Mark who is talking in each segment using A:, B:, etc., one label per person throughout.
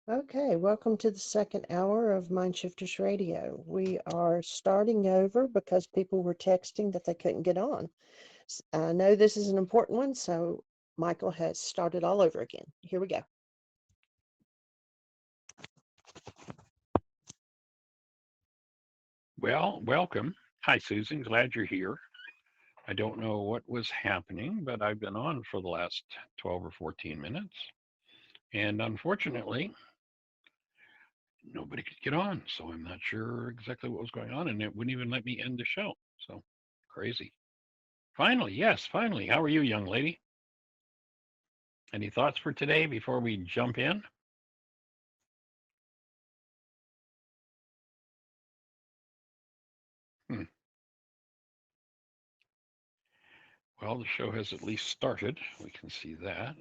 A: Okay, welcome to the second hour of Mindshifters Radio. We are starting over because people were texting that they couldn't get on. I know this is an important one, so Michael has started all over again. Here we go.
B: Well, welcome. Hi, Susan. Glad you're here. I don't know what was happening, but I've been on for the last 12 or 14 minutes. And unfortunately, nobody could get on. So I'm not sure exactly what was going on. And it wouldn't even let me end the show. So crazy. Finally, yes, finally. How are you, young lady? Any thoughts for today before we jump in? Hmm. Well, the show has at least started. We can see that.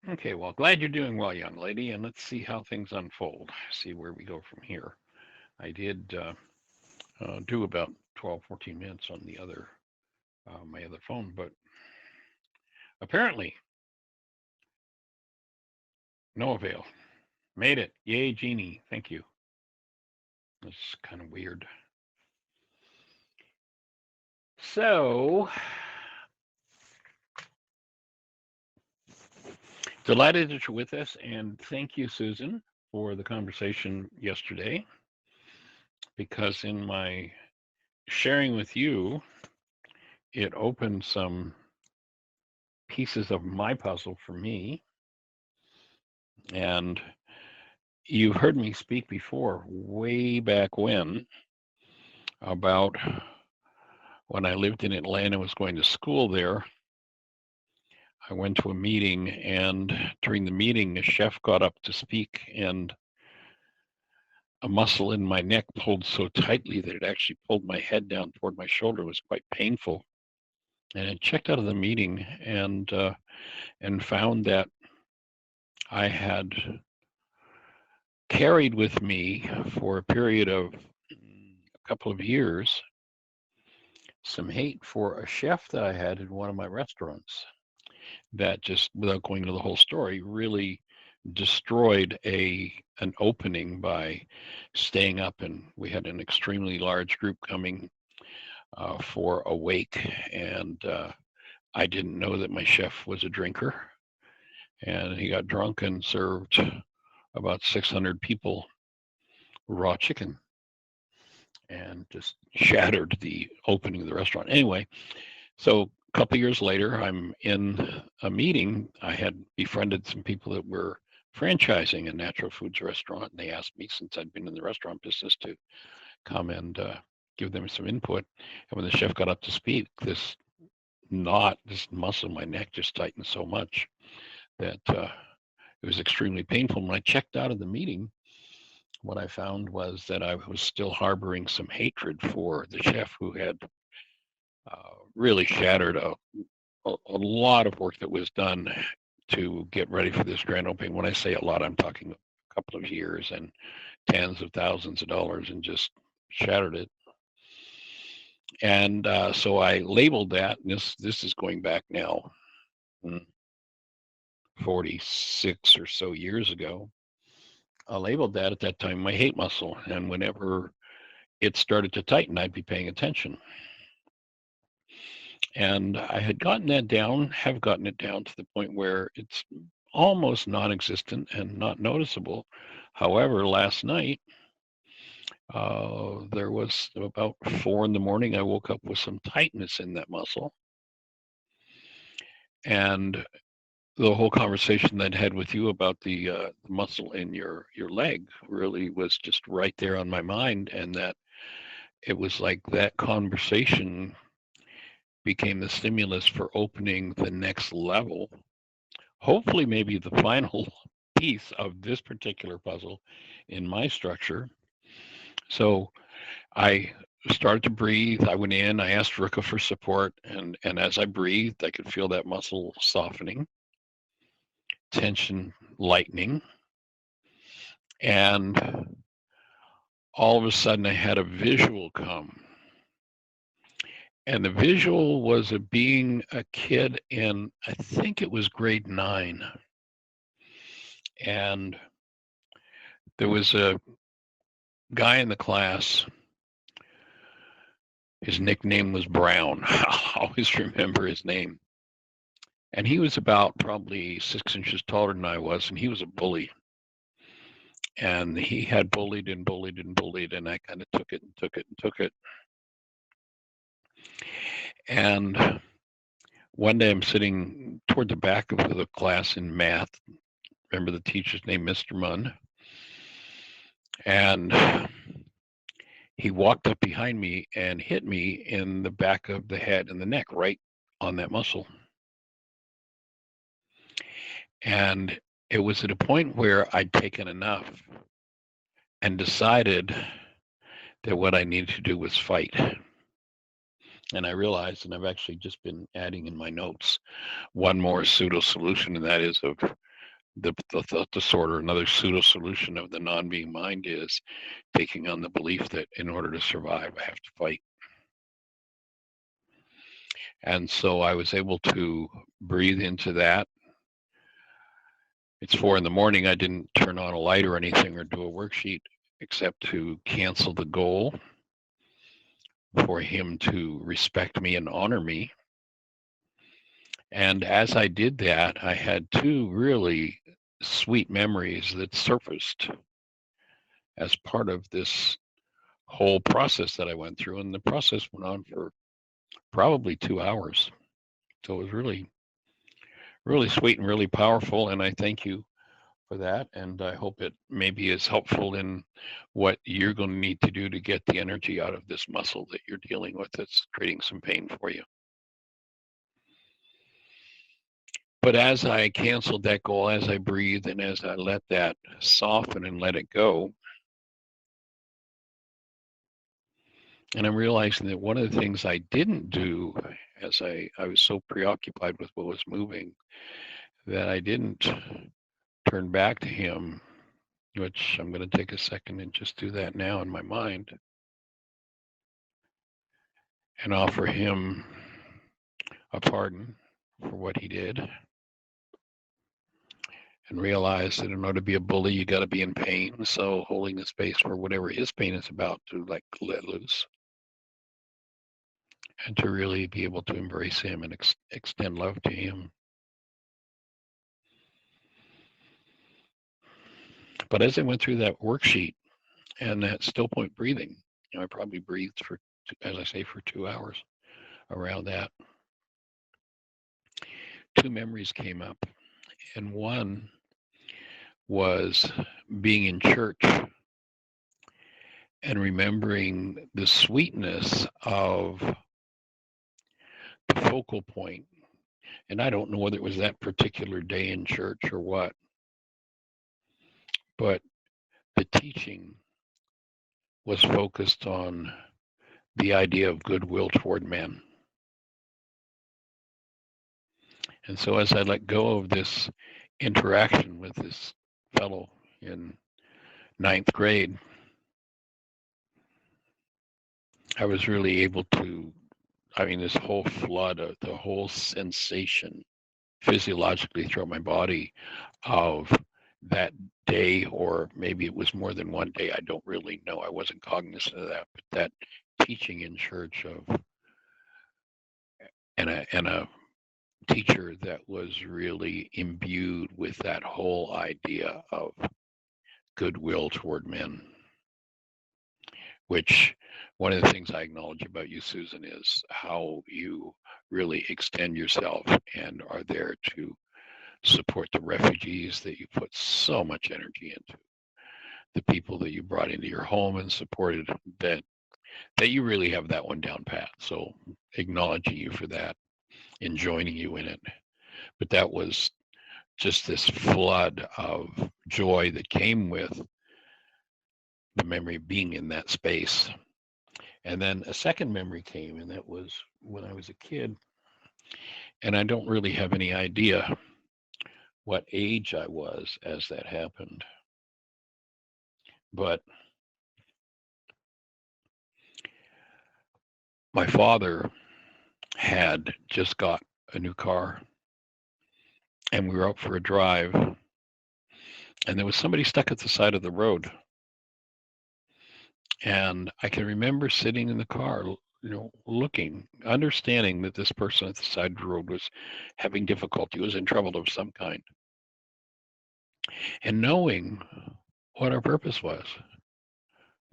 B: Okay, well, glad you're doing well, young lady. And let's see how things unfold, see where we go from here. I did do about 12, 14 minutes on the other, my other phone, but apparently no avail. Made it. Yay, Jeannie. Thank you. It's kind of weird. So, delighted that you're with us. And thank you, Susan, for the conversation yesterday, because in my sharing with you, it opened some pieces of my puzzle for me. And you've heard me speak before, way back about when I lived in Atlanta, was going to school there. I went to a meeting, and during the meeting, a chef got up to speak, and a muscle in my neck pulled so tightly that it actually pulled my head down toward my shoulder. It was quite painful. And I checked out of the meeting and found that I had carried with me for a period of a couple of years some hate for a chef that I had in one of my restaurants that, just without going into the whole story, really destroyed an opening by staying up. And we had an extremely large group coming for a wake, and I didn't know that my chef was a drinker, and he got drunk and served about 600 people raw chicken and just shattered the opening of the restaurant. Anyway, so a couple of years later, I'm in a meeting. I had befriended some people that were franchising a natural foods restaurant, and they asked me, since I'd been in the restaurant business, to come and give them some input. And when the chef got up to speak, this muscle in my neck just tightened so much that it was extremely painful. When I checked out of the meeting, what I found was that I was still harboring some hatred for the chef who had really shattered a lot of work that was done to get ready for this grand opening. When I say a lot, I'm talking a couple of years and tens of thousands of dollars, and just shattered it. And so I labeled that, and this is going back now, 46 or so years ago. I labeled that at that time my hate muscle, and whenever it started to tighten, I'd be paying attention. And I had gotten that down, have gotten it down to the point where it's almost non-existent and not noticeable. However, last night, there was about 4 in the morning, I woke up with some tightness in that muscle. And the whole conversation that I had with you about the muscle in your leg really was just right there on my mind, and that it was like that conversation became the stimulus for opening the next level, hopefully maybe the final piece of this particular puzzle in my structure. So I started to breathe. I went in, I asked Rika for support, and as I breathed, I could feel that muscle softening, tension lightening, and all of a sudden I had a visual come. And the visual was of being a kid in, I think it was grade 9. And there was a guy in the class. His nickname was Brown. I'll always remember his name. And he was about probably 6 inches taller than I was, and he was a bully. And he had bullied and bullied and bullied, and I kind of took it and took it and took it. And one day I'm sitting toward the back of the class in math. Remember the teacher's name, Mr. Munn. And he walked up behind me and hit me in the back of the head and the neck, right on that muscle. And it was at a point where I'd taken enough and decided that what I needed to do was fight. And I realized, and I've actually just been adding in my notes, one more pseudo-solution, and that is of the thought disorder. Another pseudo-solution of the non-being mind is taking on the belief that in order to survive, I have to fight. And so I was able to breathe into that. It's 4 a.m. I didn't turn on a light or anything or do a worksheet except to cancel the goal for him to respect me and honor me. And as I did that, I had 2 really sweet memories that surfaced as part of this whole process that I went through. And the process went on for probably 2 hours. So it was really, really sweet and really powerful. And I thank you for that. And I hope it maybe is helpful in what you're going to need to do to get the energy out of this muscle that you're dealing with that's creating some pain for you. But as I canceled that goal, as I breathed and as I let that soften and let it go, and I'm realizing that one of the things I didn't do as I was so preoccupied with what was moving that I didn't turn back to him, which I'm going to take a second and just do that now in my mind and offer him a pardon for what he did and realize that in order to be a bully, you got to be in pain. So holding the space for whatever his pain is about to let loose and to really be able to embrace him and extend love to him. But as I went through that worksheet and that still point breathing, I probably breathed for, as I say, for 2 hours around that. 2 memories came up, and one was being in church and remembering the sweetness of the focal point. And I don't know whether it was that particular day in church or what, but the teaching was focused on the idea of goodwill toward men. And so as I let go of this interaction with this fellow in 9th grade, I was really able to, this whole flood of the whole sensation physiologically throughout my body of that day, or maybe it was more than one day. I don't really know. I wasn't cognizant of that, but that teaching in church of and a teacher that was really imbued with that whole idea of goodwill toward men, which one of the things I acknowledge about you, Susan, is how you really extend yourself and are there to support the refugees that you put so much energy into, the people that you brought into your home and supported, that you really have that one down pat. So acknowledging you for that and joining you in it. But that was just this flood of joy that came with the memory of being in that space. And then a second memory came, and that was when I was a kid. And I don't really have any idea what age I was as that happened. But my father had just got a new car, and we were out for a drive, and there was somebody stuck at the side of the road. And I can remember sitting in the car, looking, understanding that this person at the side of the road was having difficulty, was in trouble of some kind, and knowing what our purpose was,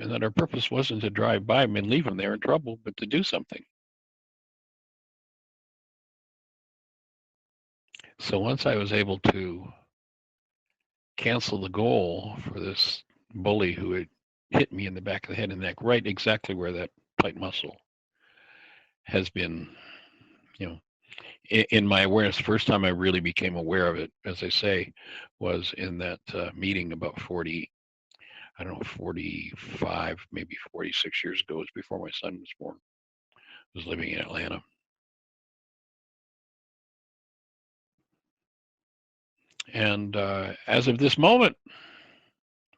B: and that our purpose wasn't to drive by them and leave them there in trouble, but to do something. So once I was able to cancel the goal for this bully who had hit me in the back of the head and neck, right exactly where that tight muscle has been, in my awareness. First time I really became aware of it, as I say, was in that meeting about 45, maybe 46 years ago. It was before my son was born. I was living in Atlanta. And as of this moment,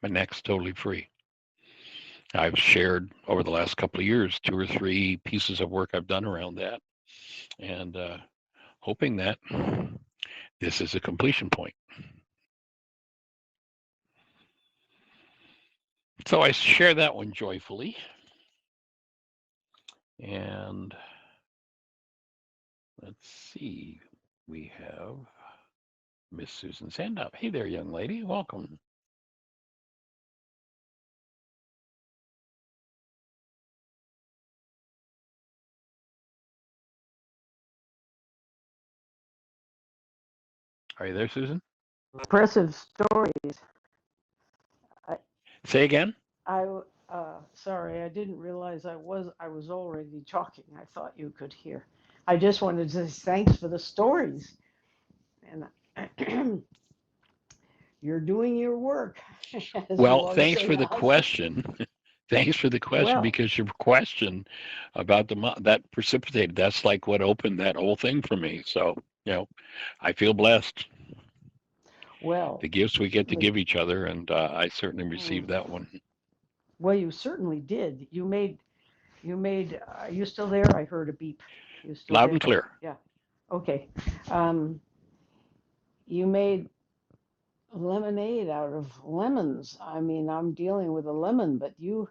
B: my neck's totally free. I've shared over the last couple of years 2 or 3 pieces of work I've done around that, and hoping that this is a completion point. So I share that one joyfully. And let's see, we have Miss Susan Sandup. Hey there, young lady. Welcome. Are you there, Susan?
C: Impressive stories.
B: Say again?
C: Sorry, I didn't realize I was already talking. I thought you could hear. I just wanted to say thanks for the stories, and you're doing your work. As you
B: Well,
C: always
B: thanks
C: say
B: for the
C: now.
B: question. Thanks for the question,
C: Well,
B: because your question about that precipitated, that's like what opened that whole thing for me. So, I feel blessed.
C: well,
B: The gifts we get to give each other, and I certainly received
C: mm,
B: that one.
C: well, you certainly did. You made. Are you still there? I heard a beep. You still
B: Loud
C: there?
B: and clear.
C: Yeah. Okay. Um, you made lemonade out of lemons. I mean, I'm dealing with a lemon, but you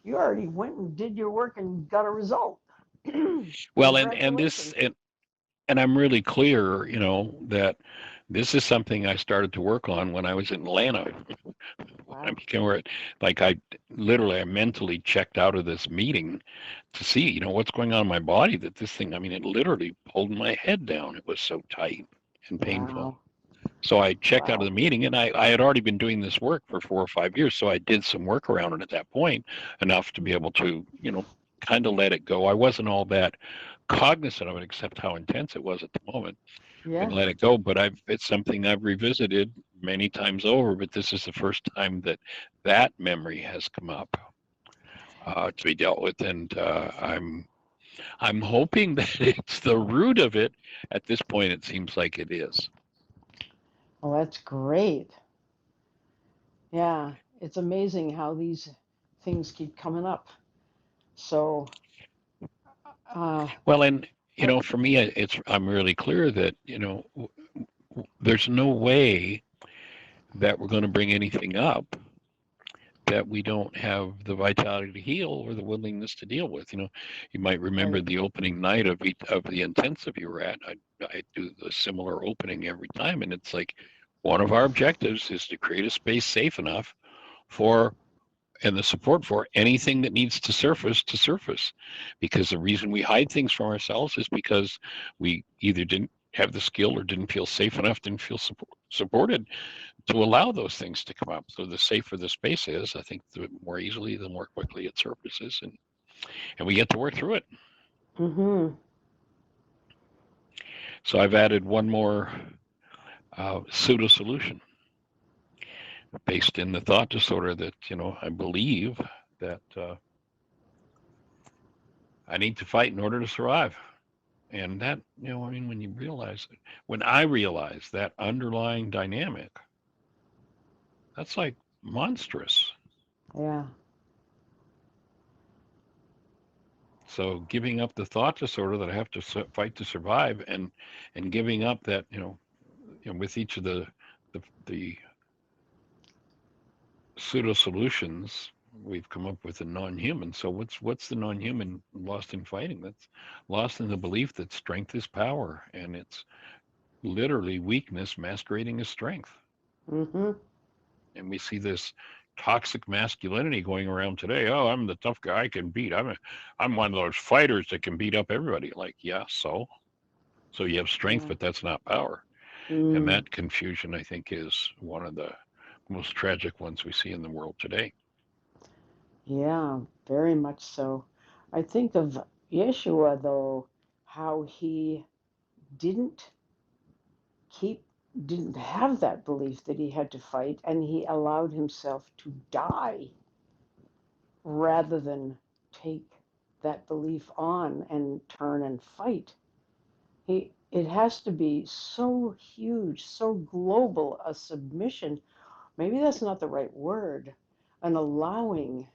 C: already went and did your work and got a result.
B: Well, and this,
C: Congratulations.
B: and I'm really clear, that this is something I started to work on when I was in Atlanta. I
C: Wow.
B: became aware, like I mentally checked out of this meeting to see, what's going on in my body, that this thing, I mean, it literally pulled my head down. It was so tight and painful.
C: Wow.
B: So I checked out of the
C: Wow.
B: meeting, and I had already been doing this work for 4 or 5 years. So I did some work around it at that point, enough to be able to, kind of let it go. I wasn't all that cognizant of it, except how intense it was at the moment, and
C: Yeah.
B: let it go. But it's something I've revisited many times over, but this is the first time that memory has come up to be dealt with. And I'm hoping that it's the root of it. At this point, it seems like it is.
C: Well, that's great. Yeah. It's amazing how these things keep coming up. So, uh,
B: Well, and
C: I,
B: for me, I'm really clear that there's no way that we're going to bring anything up that we don't have the vitality to heal or the willingness to deal with. You might remember
C: right.
B: the opening night of the intensive you were at. I do the similar opening every time, and it's like one of our objectives is to create a space safe enough for and the support for anything that needs to surface, because the reason we hide things from ourselves is because we either didn't have the skill or didn't feel safe enough, didn't feel supported to allow those things to come up. So the safer the space is, I think the more easily, the more quickly it surfaces, and we get to work through it.
C: Mm-hmm.
B: So I've added one more pseudo-solution based in the thought disorder that I believe that I need to fight in order to survive. And that, I mean, when I realize that underlying dynamic, that's like monstrous.
C: Yeah.
B: So giving up the thought disorder that I have to fight to survive, and giving up that, with each of the pseudo-solutions, we've come up with a non-human. So what's the non-human? Lost in fighting. That's lost in the belief that strength is power, and it's literally weakness masquerading as strength.
C: Mm-hmm.
B: And we see this toxic masculinity going around today. Oh, I'm the tough guy I can beat. I'm one of those fighters that can beat up everybody. Like, yeah, so you have strength,
C: Yeah.
B: but that's not power. And
C: Mm.
B: that confusion, I think, is one of the most tragic ones we see in the world today.
C: Yeah, very much so. I think of Yeshua, though, how he didn't keep, didn't have that belief that he had to fight, and he allowed himself to die rather than take that belief on and turn and fight. It has to be so huge, so global a submission. Maybe that's not the right word. An allowing,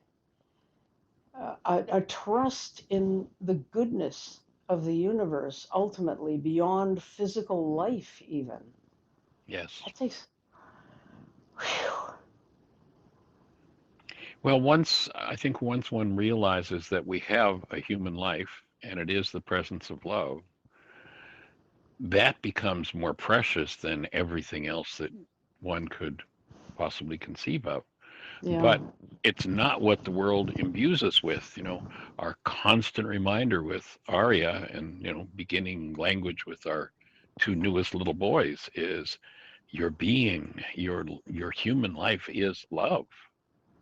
C: a trust in the goodness of the universe, ultimately beyond physical life, even.
B: Yes.
C: That takes. Whew.
B: Well, I think once one realizes that we have a human life and it is the presence of love, that becomes more precious than everything else that one could possibly conceive of.
C: Yeah.
B: But it's not what the world imbues us with. Our constant reminder with Arya and, beginning language with our two newest little boys is your being, your human life is love.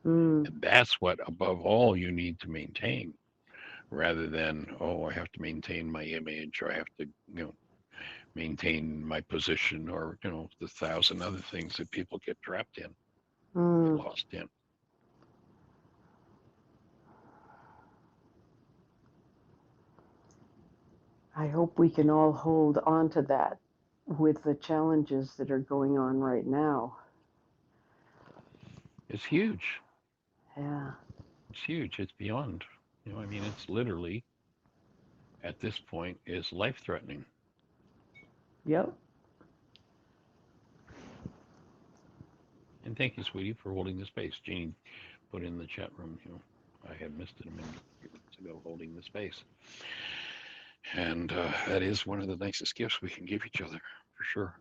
C: Mm.
B: And that's what above all you need to maintain, rather than, oh, I have to maintain my image, or I have to, maintain my position, or, the thousand other things that people get trapped in, get
C: Mm.
B: lost in.
C: I hope we can all hold on to that with the challenges that are going on right now.
B: It's huge.
C: Yeah.
B: It's huge. It's beyond, I mean, it's literally at this point is life threatening.
C: Yep.
B: And thank you, sweetie, for holding the space. Jeannie put in the chat room, I had missed it a minute ago, holding the space. And that is one of the nicest gifts we can give each other, for sure.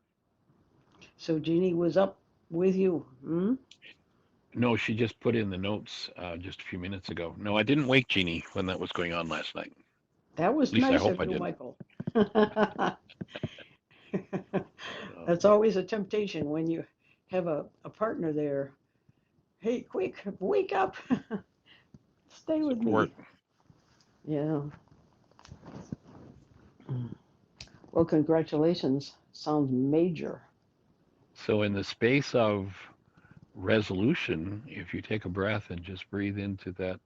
C: So Jeannie was up with you. Hmm?
B: No, she just put in the notes just a few minutes ago. No, I didn't wake Jeannie when that was going on last night.
C: That
B: At
C: was
B: least I
C: nice
B: hope
C: of
B: I
C: you,
B: didn't.
C: Michael.
B: So,
C: That's always a temptation when you have a partner there. Hey, quick, wake up. Stay with
B: support.
C: me. Yeah. Well, congratulations. Sounds major.
B: So, in the space of resolution, if you take a breath and just breathe into that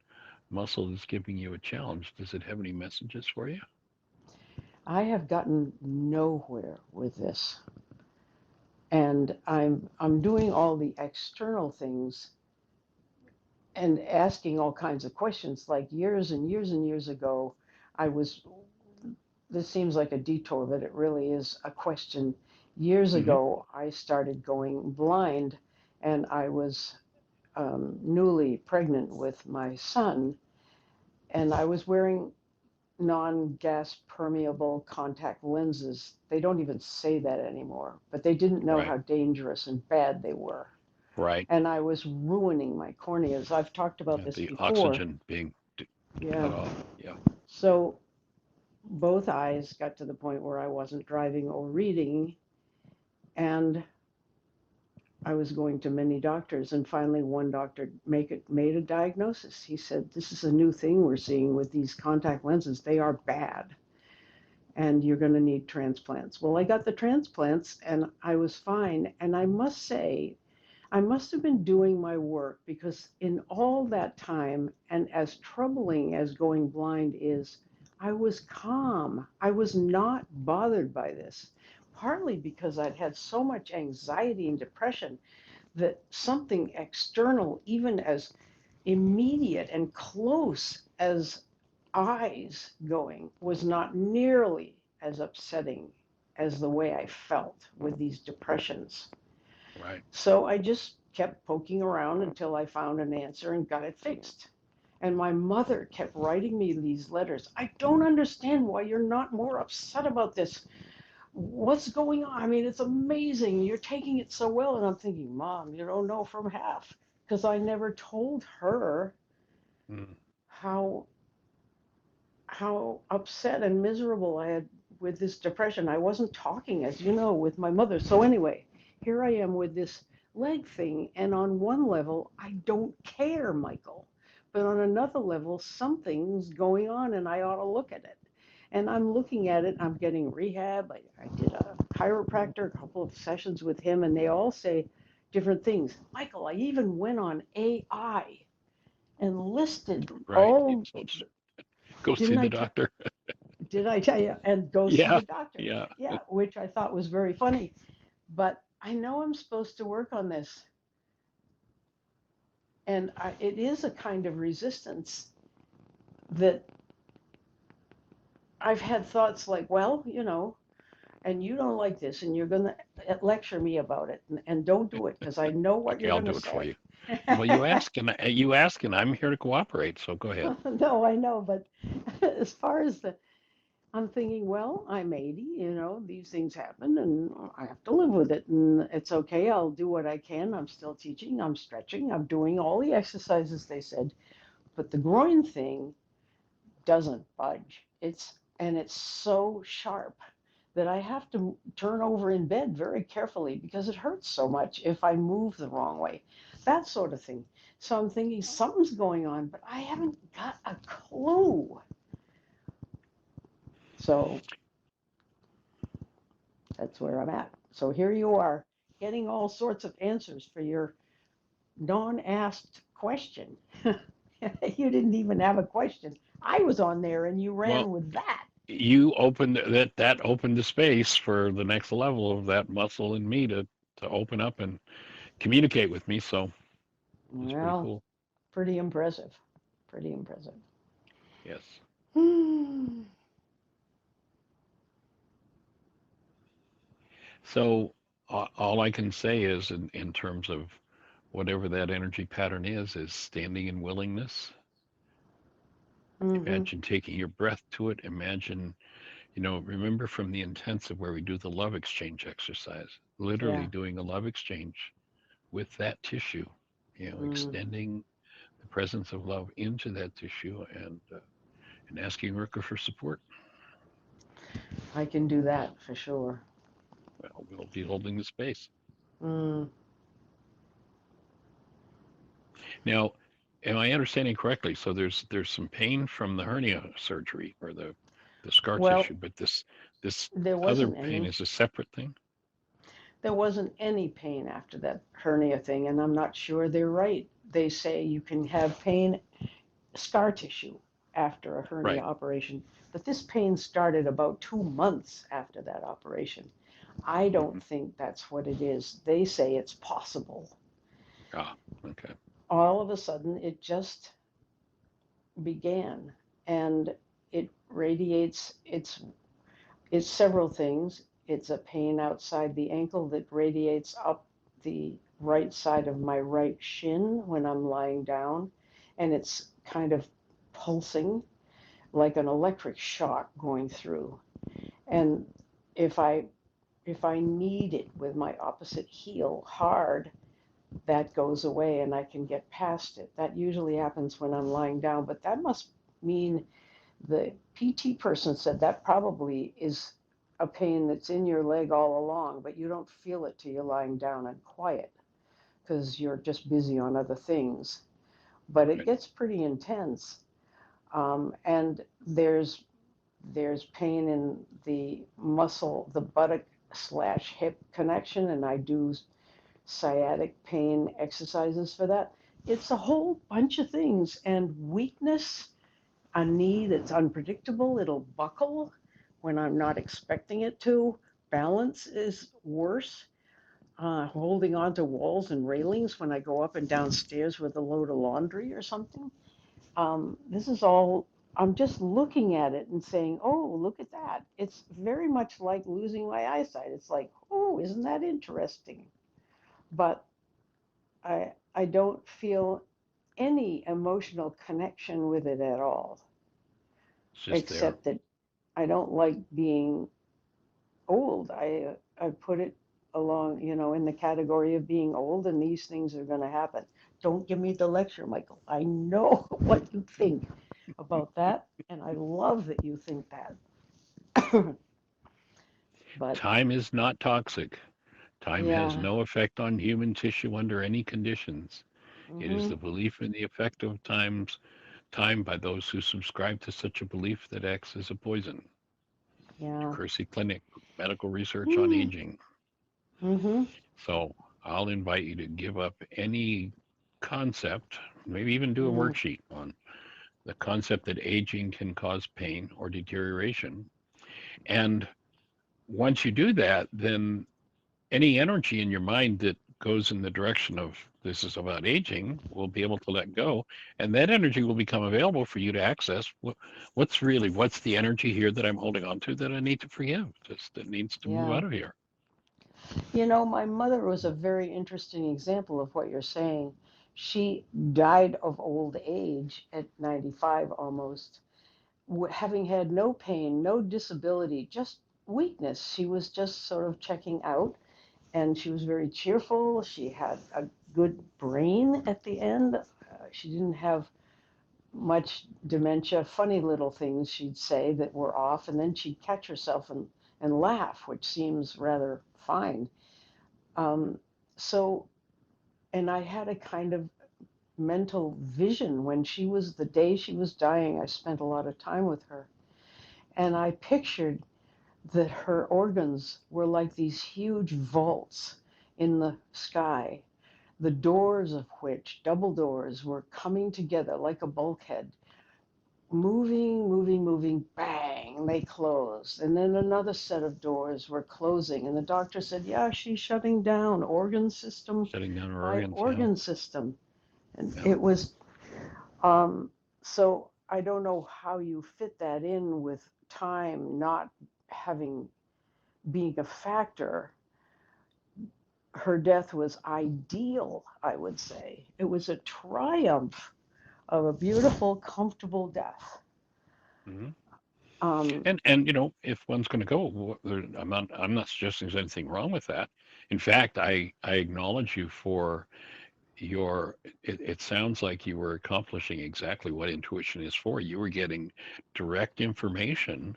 B: muscle that's giving you a challenge, does it have any messages for you?
C: I have gotten nowhere with this. And I'm doing all the external things and asking all kinds of questions. Like years and years and years ago, I was, this seems like a detour, but it really is a question. Years
B: Hmm.
C: ago, I started going blind, and I was newly pregnant with my son, and I was wearing non-gas permeable contact lenses. They don't even say that anymore, but they didn't know
B: Right,
C: how dangerous and bad they were.
B: right.
C: And I was ruining my corneas. I've talked about
B: Yeah,
C: this
B: the
C: before.
B: oxygen being
C: Yeah.
B: cut off. Yeah,
C: So both eyes got to the point where I wasn't driving or reading, and I was going to many doctors, and finally one doctor made a diagnosis. He said, "This is a new thing we're seeing with these contact lenses. They are bad, and you're going to need transplants." Well, I got the transplants, and I was fine. And I must say, I must have been doing my work, because in all that time, and as troubling as going blind is, I was calm. I was not bothered by this, partly because I'd had so much anxiety and depression that something external, even as immediate and close as eyes going was not nearly as upsetting as the way I felt with these depressions.
B: Right.
C: So I just kept poking around until I found an answer and got it fixed. And my mother kept writing me these letters. I don't understand why you're not more upset about this. What's going on? I mean, it's amazing. You're taking it so well. And I'm thinking, Mom, you don't know from half. Because I never told her
B: Mm.
C: how upset and miserable I had with this depression. I wasn't talking, as you know, with my mother. So anyway, here I am with this leg thing, and on one level, I don't care, Michael. But on another level, something's going on, and I ought to look at it. And I'm looking at it. I'm getting rehab. I did a chiropractor, a couple of sessions with him, and they all say different things. Michael, I even went on AI and listed
B: Right.
C: all.
B: So go see
C: Didn't
B: the
C: I?
B: doctor.
C: Did I tell you? And go see
B: Yeah.
C: the doctor.
B: Yeah.
C: Yeah, which I thought was very funny. But I know I'm supposed to work on this. And it is a kind of resistance that I've had thoughts like, well, and you don't like this, and you're going to lecture me about it, and don't do it because I know what
B: Okay,
C: you're
B: I'll
C: going to
B: do it for
C: say.
B: you. Well, you ask, and I'm here to cooperate. So go ahead.
C: No, I know. But as far as I'm thinking, well, I'm 80, these things happen and I have to live with it. And it's okay. I'll do what I can. I'm still teaching, I'm stretching, I'm doing all the exercises they said. But the groin thing doesn't budge. It's so sharp that I have to turn over in bed very carefully because it hurts so much if I move the wrong way. That sort of thing. So I'm thinking something's going on, but I haven't got a clue. So that's where I'm at. So here you are, getting all sorts of answers for your non-asked question. You didn't even have a question. I was on there and you
B: Well,
C: ran with that.
B: you opened that opened the space for the next level of that muscle in me to open up and communicate with me. So it's pretty
C: Well,
B: cool.
C: pretty impressive. Pretty impressive.
B: Yes. So all I can say is, in terms of whatever that energy pattern is standing in willingness.
C: Mm-hmm.
B: Imagine taking your breath to it. Imagine, remember from the intensive where we do the love exchange exercise, literally
C: Yeah.
B: doing a love exchange with that tissue,
C: Mm.
B: extending the presence of love into that tissue and asking Rika for support.
C: I can do that for sure.
B: Well, we'll be holding the space.
C: Mm.
B: Now, am I understanding correctly? So there's some pain from the hernia surgery or the scar
C: Well,
B: tissue, but this
C: there
B: other
C: wasn't
B: pain
C: any.
B: is a separate thing.
C: There wasn't any pain after that hernia thing, and I'm not sure they're right. They say you can have pain, scar tissue, after a hernia
B: Right.
C: operation, but this pain started about 2 months after that operation. I don't
B: Hmm.
C: think that's what it is. They say it's possible.
B: Ah, okay.
C: All of a sudden, it just began, and it radiates. It's several things. It's a pain outside the ankle that radiates up the right side of my right shin when I'm lying down, and it's kind of pulsing like an electric shock going through. And if I if I knead it with my opposite heel hard, that goes away and I can get past it. That usually happens when I'm lying down, but that must mean the PT person said that probably is a pain that's in your leg all along, but you don't feel it till you're lying down and quiet because you're just busy on other things. But it
B: Right.
C: gets pretty intense. And there's pain in the muscle, the buttock slash hip connection, and I do sciatic pain exercises for that. It's a whole bunch of things, and weakness, a knee that's unpredictable, it'll buckle when I'm not expecting it to. Balance is worse. Holding on to walls and railings when I go up and down stairs with a load of laundry or something. This is all I'm just looking at it and saying, oh, look at that. It's very much like losing my eyesight. It's like, oh, isn't that interesting? But I don't feel any emotional connection with it at all,
B: It's just there.
C: except that I don't like being old. I put it along, in the category of being old, and these things are going to happen. Don't give me the lecture, Michael. I know what you think about that, and I love that you think that. But
B: Time is not toxic. Time has
C: yeah,
B: no effect on human tissue under any conditions. It is
C: hmm,
B: the belief in the effect of time by those who subscribe to such a belief that acts as a poison.
C: yeah,
B: Kersey Clinic, Medical Research on
C: mm,
B: Aging.
C: hmm,
B: So I'll invite you to give up any concept, maybe even do a
C: mm,
B: worksheet on the concept that aging can cause pain or deterioration. And once you do that, then any energy in your mind that goes in the direction of this is about aging will be able to let go, and that energy will become available for you to access what's the energy here that I'm holding on to that I need to forgive, just that needs to move
C: yeah.
B: out of here.
C: My mother was a very interesting example of what you're saying. She died of old age at 95 almost, having had no pain, no disability, just weakness. She was just sort of checking out, and she was very cheerful. She had a good brain at the end. She didn't have much dementia, funny little things she'd say that were off, and then she'd catch herself and laugh, which seems rather fine. Um, so, and I had a kind of mental vision when the day she was dying. I spent a lot of time with her, and I pictured that her organs were like these huge vaults in the sky, the doors of which, double doors, were coming together like a bulkhead, moving, moving, moving, bang, they closed. And then another set of doors were closing. And the doctor said, yeah, she's shutting down organ system
B: Shutting down our
C: by
B: organs. Yeah.
C: organ system. And
B: Yeah.
C: it was, so I don't know how you fit that in with time not having being a factor. Her death was ideal, I would say. It was a triumph of a beautiful, comfortable death.
B: Hmm.
C: Um,
B: And if one's going to go, I'm not suggesting there's anything wrong with that. In fact, I acknowledge you for it sounds like you were accomplishing exactly what intuition is for. You were getting direct information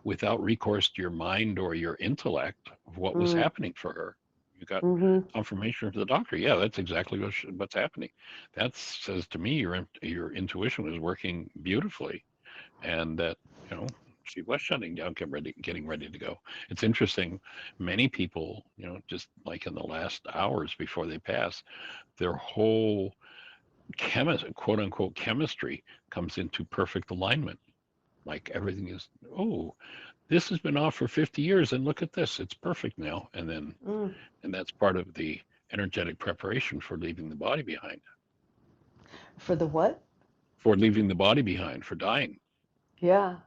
B: without recourse to your mind or your intellect of what was
C: mm,
B: happening for her. You got
C: hmm
B: confirmation from the doctor. Yeah, that's exactly what's happening. That says to me your intuition is working beautifully, and that you know she was shutting down, getting ready to go. It's interesting. Many people, just like in the last hours before they pass, their whole quote unquote chemistry comes into perfect alignment. Like everything is, oh, this has been off for 50 years and look at this, it's perfect now.
C: mm.
B: And that's part of the energetic preparation for leaving the body behind,
C: For the what?
B: for dying.
C: Yeah.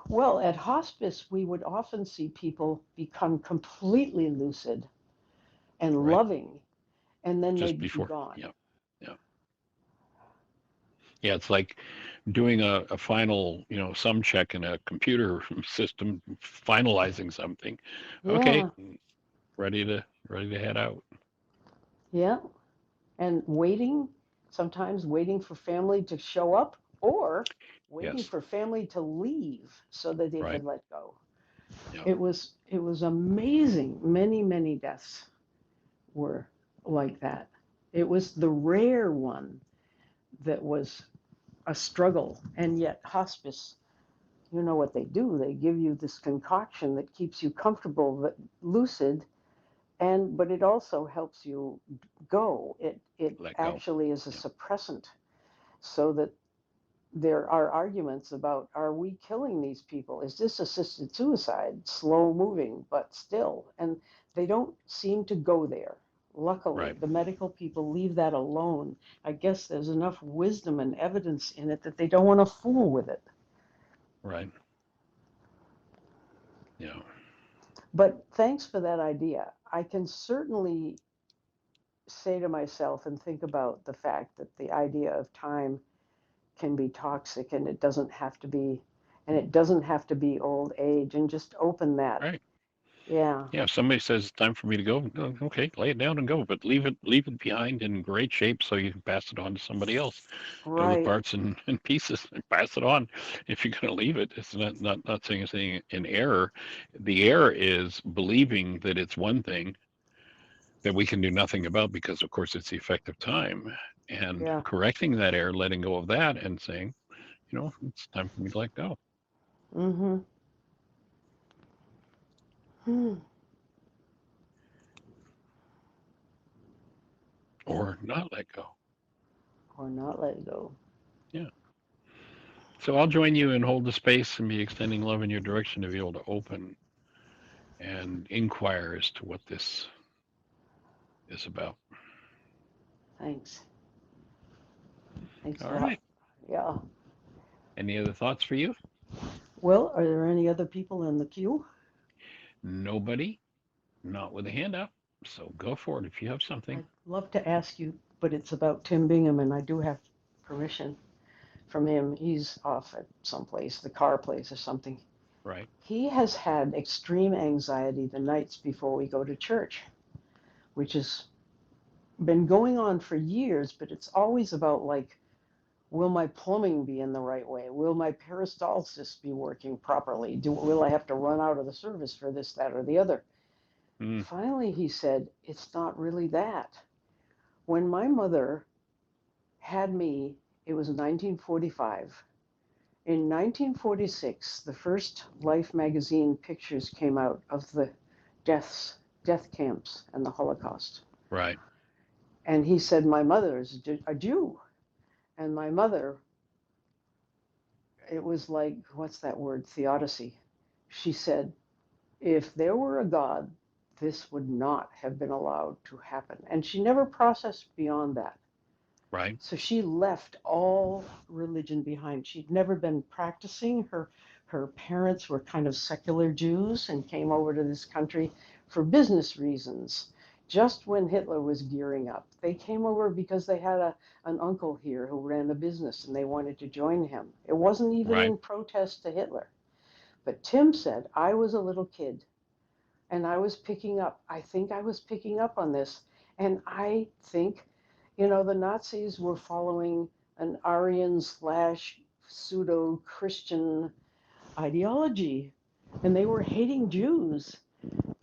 C: Well, at hospice, we would often see people become completely lucid and
B: Right.
C: loving, and then
B: Just
C: they'd be
B: before.
C: gone.
B: Yeah. Yeah. Yeah. It's like doing a final, sum check in a computer system, finalizing something. Okay.
C: Yeah,
B: Ready to head out.
C: yeah. And sometimes waiting for family to show up or waiting
B: Yes.
C: for family to leave so that they
B: Right.
C: could let go.
B: Yeah.
C: It was amazing. Many, many deaths were like that. It was the rare one that was a struggle. And yet hospice, you know what they do? They give you this concoction that keeps you comfortable but lucid, and but it also helps you go. It
B: Let go.
C: actually is a
B: Yeah.
C: suppressant, so that there are arguments about, are we killing these people? Is this assisted suicide? Slow moving, but still. And they don't seem to go there. Luckily,
B: Right.
C: the medical people leave that alone. I guess there's enough wisdom and evidence in it that they don't want to fool with it.
B: Right. Yeah.
C: But thanks for that idea. I can certainly say to myself and think about the fact that the idea of time can be toxic, and it doesn't have to be old age, and just open that.
B: Right.
C: Yeah,
B: Yeah. If somebody says it's time for me to go, okay, lay it down and go, but leave it behind in great shape so you can pass it on to somebody else. Do the
C: right.
B: parts and pieces and pass it on. If you're going to leave it, it's not saying it's in error. The error is believing that it's one thing that we can do nothing about because, of course, it's the effect of time. And
C: Yeah.
B: correcting that error, letting go of that, and saying, it's time for me to let go
C: Mm-hmm. Hmm. Yeah.
B: or not let go.
C: Or not let go.
B: Yeah. So I'll join you and hold the space and be extending love in your direction to be able to open and inquire as to what this is about.
C: Thanks. Thanks
B: All
C: for
B: right.
C: help. Yeah.
B: Any other thoughts for you?
C: Well, are there any other people in the queue?
B: Nobody, not with a hand up. So go for it if you have something.
C: I'd love to ask you, but it's about Tim Bingham, and I do have permission from him. He's off at someplace, the car place or something.
B: Right.
C: He has had extreme anxiety the nights before we go to church, which has been going on for years, but it's always about like, will my plumbing be in the right way? Will my peristalsis be working properly? Will I have to run out of the service for this, that, or the other?
B: Mm,
C: Finally, he said, it's not really that. When my mother had me, it was 1945. In 1946, the first Life magazine pictures came out of the death camps and the Holocaust.
B: right.
C: And he said, my mother is a Jew. And my mother, it was like, what's that word? Theodicy. She said, if there were a God, this would not have been allowed to happen. And she never processed beyond that.
B: Right.
C: So she left all religion behind. She'd never been practicing. Her parents were kind of secular Jews and came over to this country for business reasons. Just when Hitler was gearing up, they came over because they had an uncle here who ran a business and they wanted to join him. It wasn't even
B: Right.
C: in protest to Hitler. But Tim said, I was a little kid and I think I was picking up on this. And I think, the Nazis were following an Aryan slash pseudo Christian ideology, and they were hating Jews.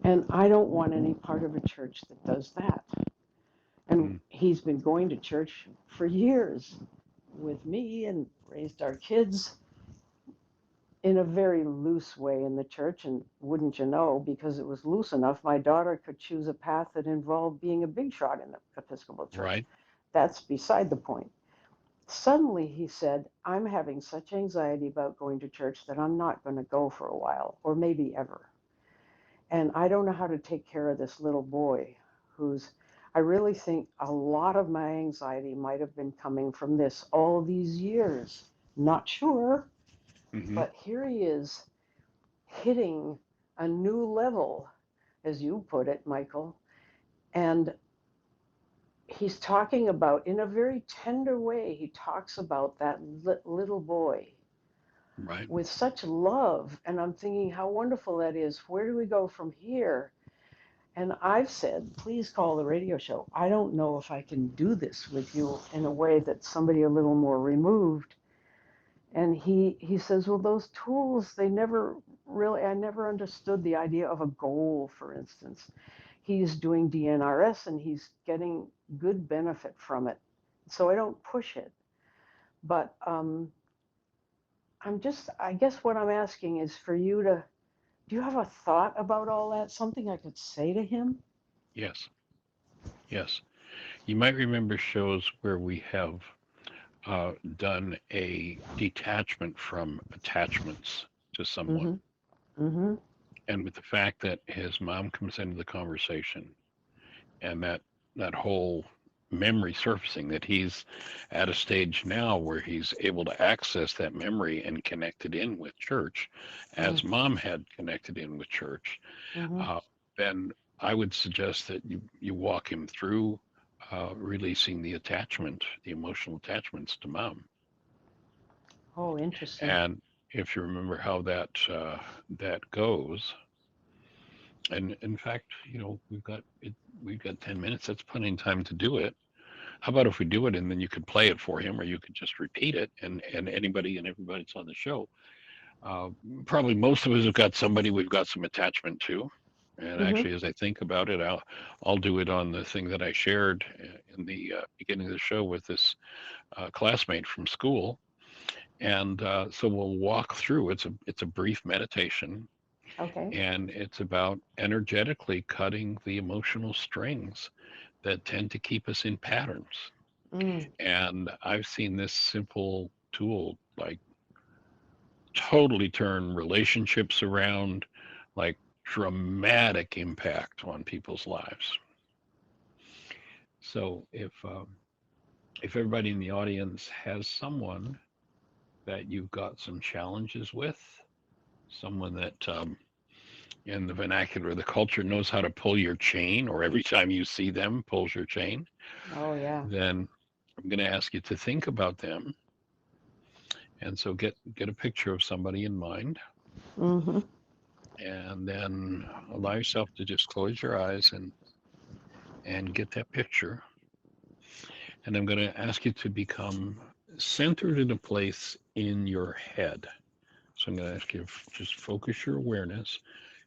C: And I don't want any part of a church that does that. And
B: Mm,
C: he's been going to church for years with me and raised our kids in a very loose way in the church. And wouldn't you know, because it was loose enough, my daughter could choose a path that involved being a big shot in the Episcopal Church.
B: right.
C: That's beside the point. Suddenly he said, I'm having such anxiety about going to church that I'm not going to go for a while, or maybe ever. And I don't know how to take care of this little boy I really think a lot of my anxiety might have been coming from this all these years. Not sure,
B: Hmm.
C: but here he is hitting a new level, as you put it, Michael. And he's talking about, in a very tender way, he talks about that little boy
B: Right.
C: with such love. And I'm thinking how wonderful that is. Where do we go from here? And I've said, please call the radio show. I don't know if I can do this with you in a way that's somebody a little more removed. And he says, well, those tools, I never understood the idea of a goal, for instance. He's doing DNRS and he's getting good benefit from it. So I don't push it. But I guess what I'm asking is for you to, do you have a thought about all that? Something I could say to him?
B: Yes. Yes. You might remember shows where we have done a detachment from attachments to someone.
C: Mm-hmm. Mm-hmm.
B: And with the fact that his mom comes into the conversation and that that whole memory surfacing, that he's at a stage now where he's able to access that memory and connect it in with church, as
C: Mm.
B: mom had connected in with church.
C: Mm-hmm.
B: uh, then I would suggest that you walk him through releasing the attachment, the emotional attachments to mom.
C: Oh, interesting.
B: And if you remember how that goes, and in fact, we've got 10 minutes. That's plenty of time to do it. How about if we do it and then you could play it for him, or you could just repeat it, and anybody and everybody that's on the show. Uh, Probably most of us have got somebody we've got some attachment to. And
C: Mm-hmm.
B: actually, as I think about it, I'll do it on the thing that I shared in the beginning of the show with this classmate from school. And so we'll walk through. It's a brief meditation,
C: Okay.
B: and it's about energetically cutting the emotional strings that tend to keep us in patterns.
C: Mm.
B: And I've seen this simple tool like totally turn relationships around, like dramatic impact on people's lives. So if everybody in the audience has someone that you've got some challenges with, someone that in the vernacular of the culture knows how to pull your chain, or every time you see them pulls your chain,
C: Oh, yeah.
B: then I'm going to ask you to think about them. And so get a picture of somebody in mind,
C: Mm-hmm.
B: and then allow yourself to just close your eyes and get that picture. And I'm going to ask you to become centered in a place in your head. So I'm going to ask you to just focus your awareness.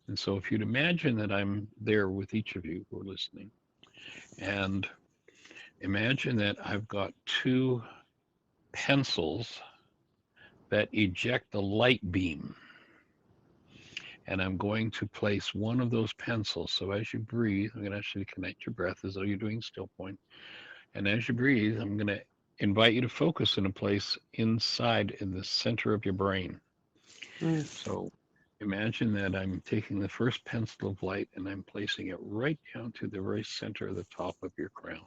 B: And so if you'd imagine that I'm there with each of you who are listening, and imagine that I've got two pencils that eject a light beam. And I'm going to place one of those pencils. So as you breathe, I'm going to ask you to connect your breath as though you're doing still point. And as you breathe, I'm going to invite you to focus in a place inside in the center of your brain.
C: Mm.
B: So imagine that I'm taking the first pencil of light and I'm placing it right down to the very center of the top of your crown.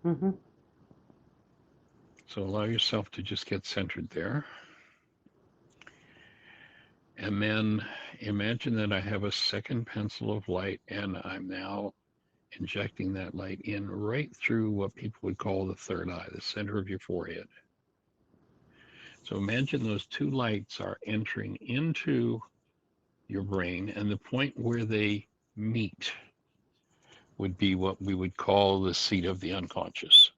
C: Mm-hmm.
B: So allow yourself to just get centered there. And then imagine that I have a second pencil of light and I'm now injecting that light in right through what people would call the third eye, the center of your forehead. So imagine those two lights are entering into your brain, and the point where they meet would be what we would call the seat of the unconscious.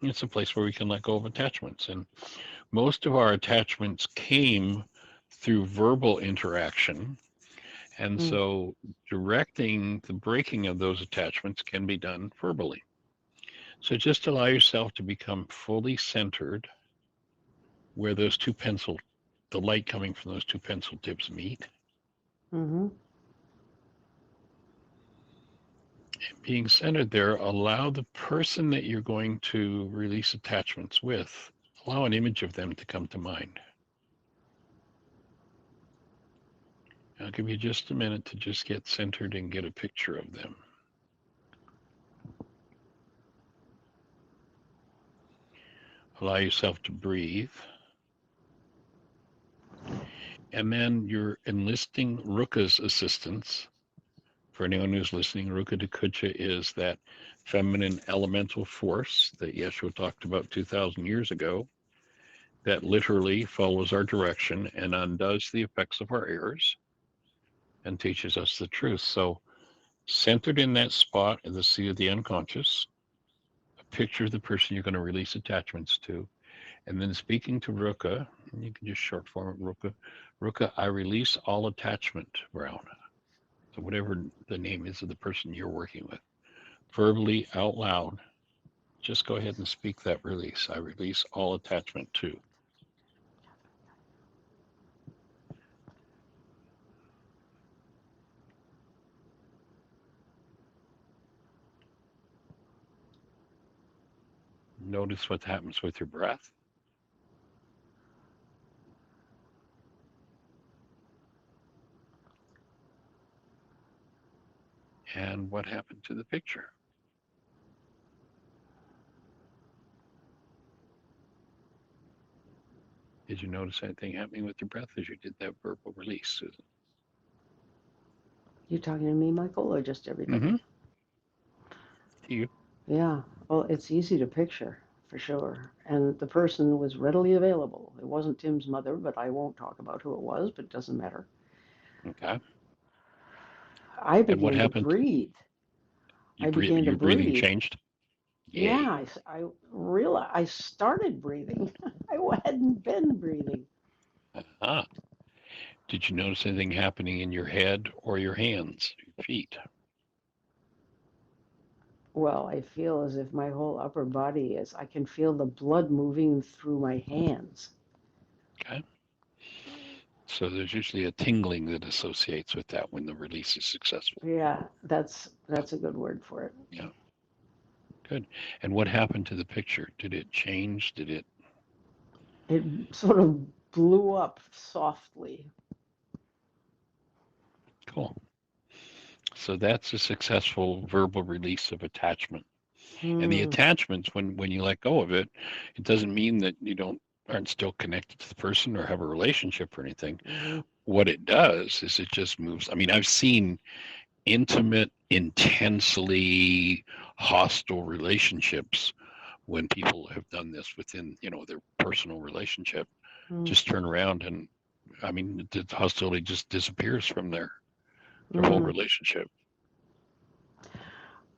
B: It's a place where we can let go of attachments. And most of our attachments came through verbal interaction. And
C: Mm.
B: so directing the breaking of those attachments can be done verbally. So just allow yourself to become fully centered where those two pencil, the light coming from those two pencil tips meet.
C: Mm-hmm.
B: And being centered there, allow the person that you're going to release attachments with, allow an image of them to come to mind. I'll give you just a minute to just get centered and get a picture of them. Allow yourself to breathe. And then you're enlisting Ruka's assistance. For anyone who's listening, Ruka Dakucha is that feminine elemental force that Yeshua talked about 2,000 years ago that literally follows our direction and undoes the effects of our errors and teaches us the truth. So centered in that spot in the sea of the unconscious, a picture of the person you're going to release attachments to, and then speaking to Ruka, and you can just short form it, Ruka. Ruka, I release all attachment, Brown. So whatever the name is of the person you're working with, verbally out loud, just go ahead and speak that release. I release all attachment to. Notice what happens with your breath. And what happened to the picture? Did you notice anything happening with your breath as you did that verbal release, Susan?
C: You talking to me, Michael, or just everybody?
B: Mm-hmm. You.
C: Yeah. Well, it's easy to picture for sure. And the person was readily available. It wasn't Tim's mother, but I won't talk about who it was, but it doesn't matter.
B: Okay.
C: I
B: And what
C: began to
B: happened?
C: breathe. I began to
B: Your breathing
C: breathe.
B: changed?
C: Yeah,
B: Yay.
C: I realized I started breathing. I hadn't been breathing.
B: Ah. Did you notice anything happening in your head or your hands, your feet?
C: Well, I feel as if my whole upper body is, I can feel the blood moving through my hands.
B: Okay. So there's usually a tingling that associates with that when the release is successful.
C: Yeah, that's a good word for it.
B: Yeah. Good. And what happened to the picture? Did it change? Did it?
C: It sort of blew up softly.
B: Cool. So that's a successful verbal release of attachment. And the
C: Hmm.
B: attachments, when you let go of it, it doesn't mean that you aren't still connected to the person or have a relationship or anything.
C: Hmm.
B: What it does is it just moves. I mean, I've seen intimate, intensely hostile relationships when people have done this within, their personal relationship,
C: Hmm.
B: just turn around and, I mean, the hostility just disappears from their whole
C: Hmm.
B: relationship. The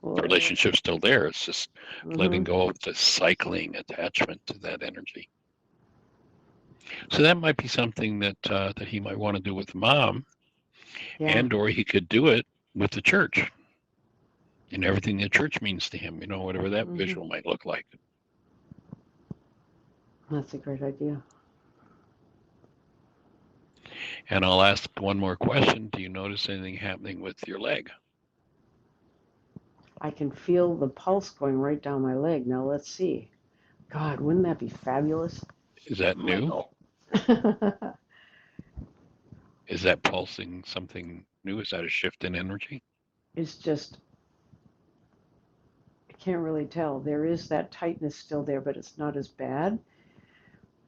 C: Well,
B: relationship's still there. It's just letting
C: hmm.
B: go of the cycling attachment to that energy. So that might be something that he might want to do with mom,
C: Yeah.
B: and or he could do it with the church and everything the church means to him. Whatever that
C: Hmm.
B: visual might look like.
C: That's a great idea.
B: And I'll ask one more question. Do you notice anything happening with your leg?
C: I can feel the pulse going right down my leg. Now let's see. God, wouldn't that be fabulous?
B: Is that new?
C: Michael.
B: Is that pulsing something new? Is that a shift in energy?
C: It's just, I can't really tell. There is that tightness still there, but it's not as bad.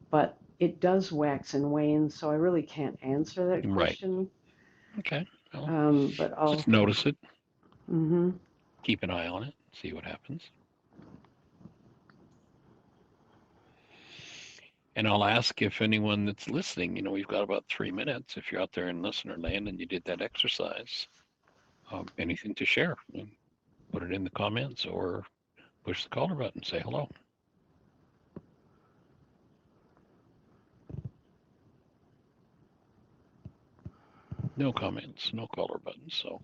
C: But it does wax and wane, so I really can't answer that
B: Right.
C: question.
B: Okay. Well,
C: But I'll.
B: just notice it.
C: Mm-hmm.
B: Keep an eye on it. See what happens. And I'll ask if anyone that's listening, we've got about 3 minutes. If you're out there in listener land and you did that exercise, anything to share, put it in the comments or push the caller button, say hello. No comments, no caller buttons. So,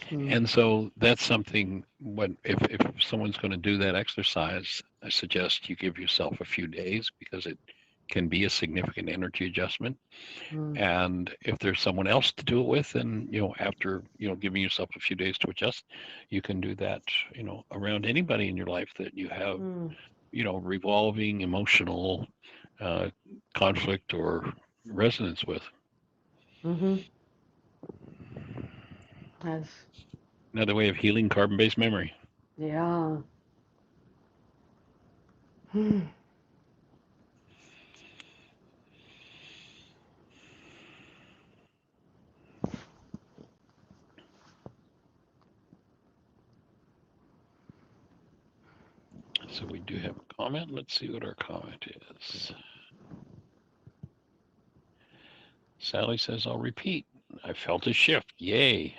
B: and so that's something when if someone's going to do that exercise, I suggest you give yourself a few days because it can be a significant energy adjustment.
C: Mm.
B: And if there's someone else to do it with, then after giving yourself a few days to adjust, you can do that around anybody in your life that you have
C: Mm.
B: revolving emotional conflict or resonance with.
C: Mm-hmm. That's,
B: Another way of healing carbon-based memory.
C: yeah. Hmm.
B: So we do have a comment. Let's see what our comment is. Sally says, I'll repeat. I felt a shift. Yay.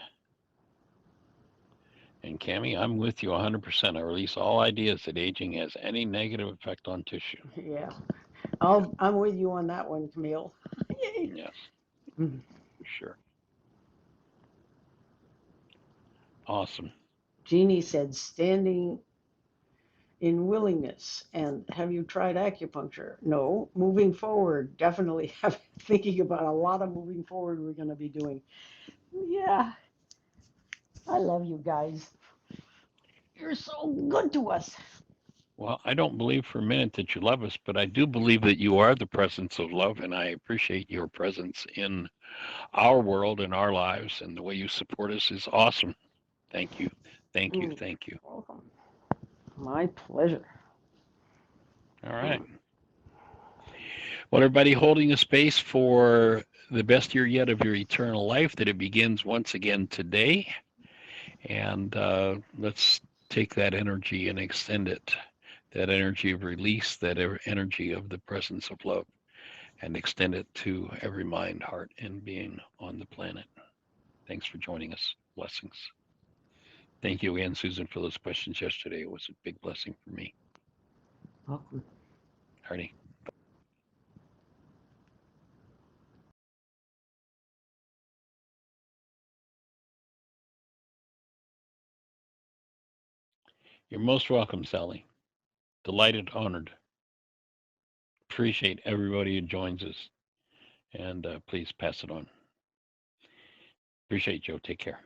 B: And Cami, I'm with you 100%. I release all ideas that aging has any negative effect on tissue.
C: Yeah. I'm with you on that one, Camille. Yay.
B: Yes,
C: Mm.
B: for sure. Awesome.
C: Jeannie said standing in willingness. And have you tried acupuncture? No. Moving forward, definitely thinking about a lot of moving forward we're going to be doing. Yeah. I love you guys. You're so good to us.
B: Well, I don't believe for a minute that you love us, but I do believe that you are the presence of love, and I appreciate your presence in our world and our lives, and the way you support us is awesome. Thank you. Thank you.
C: Mm,
B: Thank you.
C: welcome. My pleasure.
B: All right. Well, everybody, holding a space for the best year yet of your eternal life, that it begins once again today. And let's take that energy and extend it, that energy of release, that energy of the presence of love, and extend it to every mind, heart, and being on the planet. Thanks for joining us. Blessings. Thank you again, Susan, for those questions yesterday. It was a big blessing for me.
C: Welcome.
B: Hardy. You're most welcome, Sally. Delighted, honored. Appreciate everybody who joins us. And please pass it on. Appreciate Joe. Take care.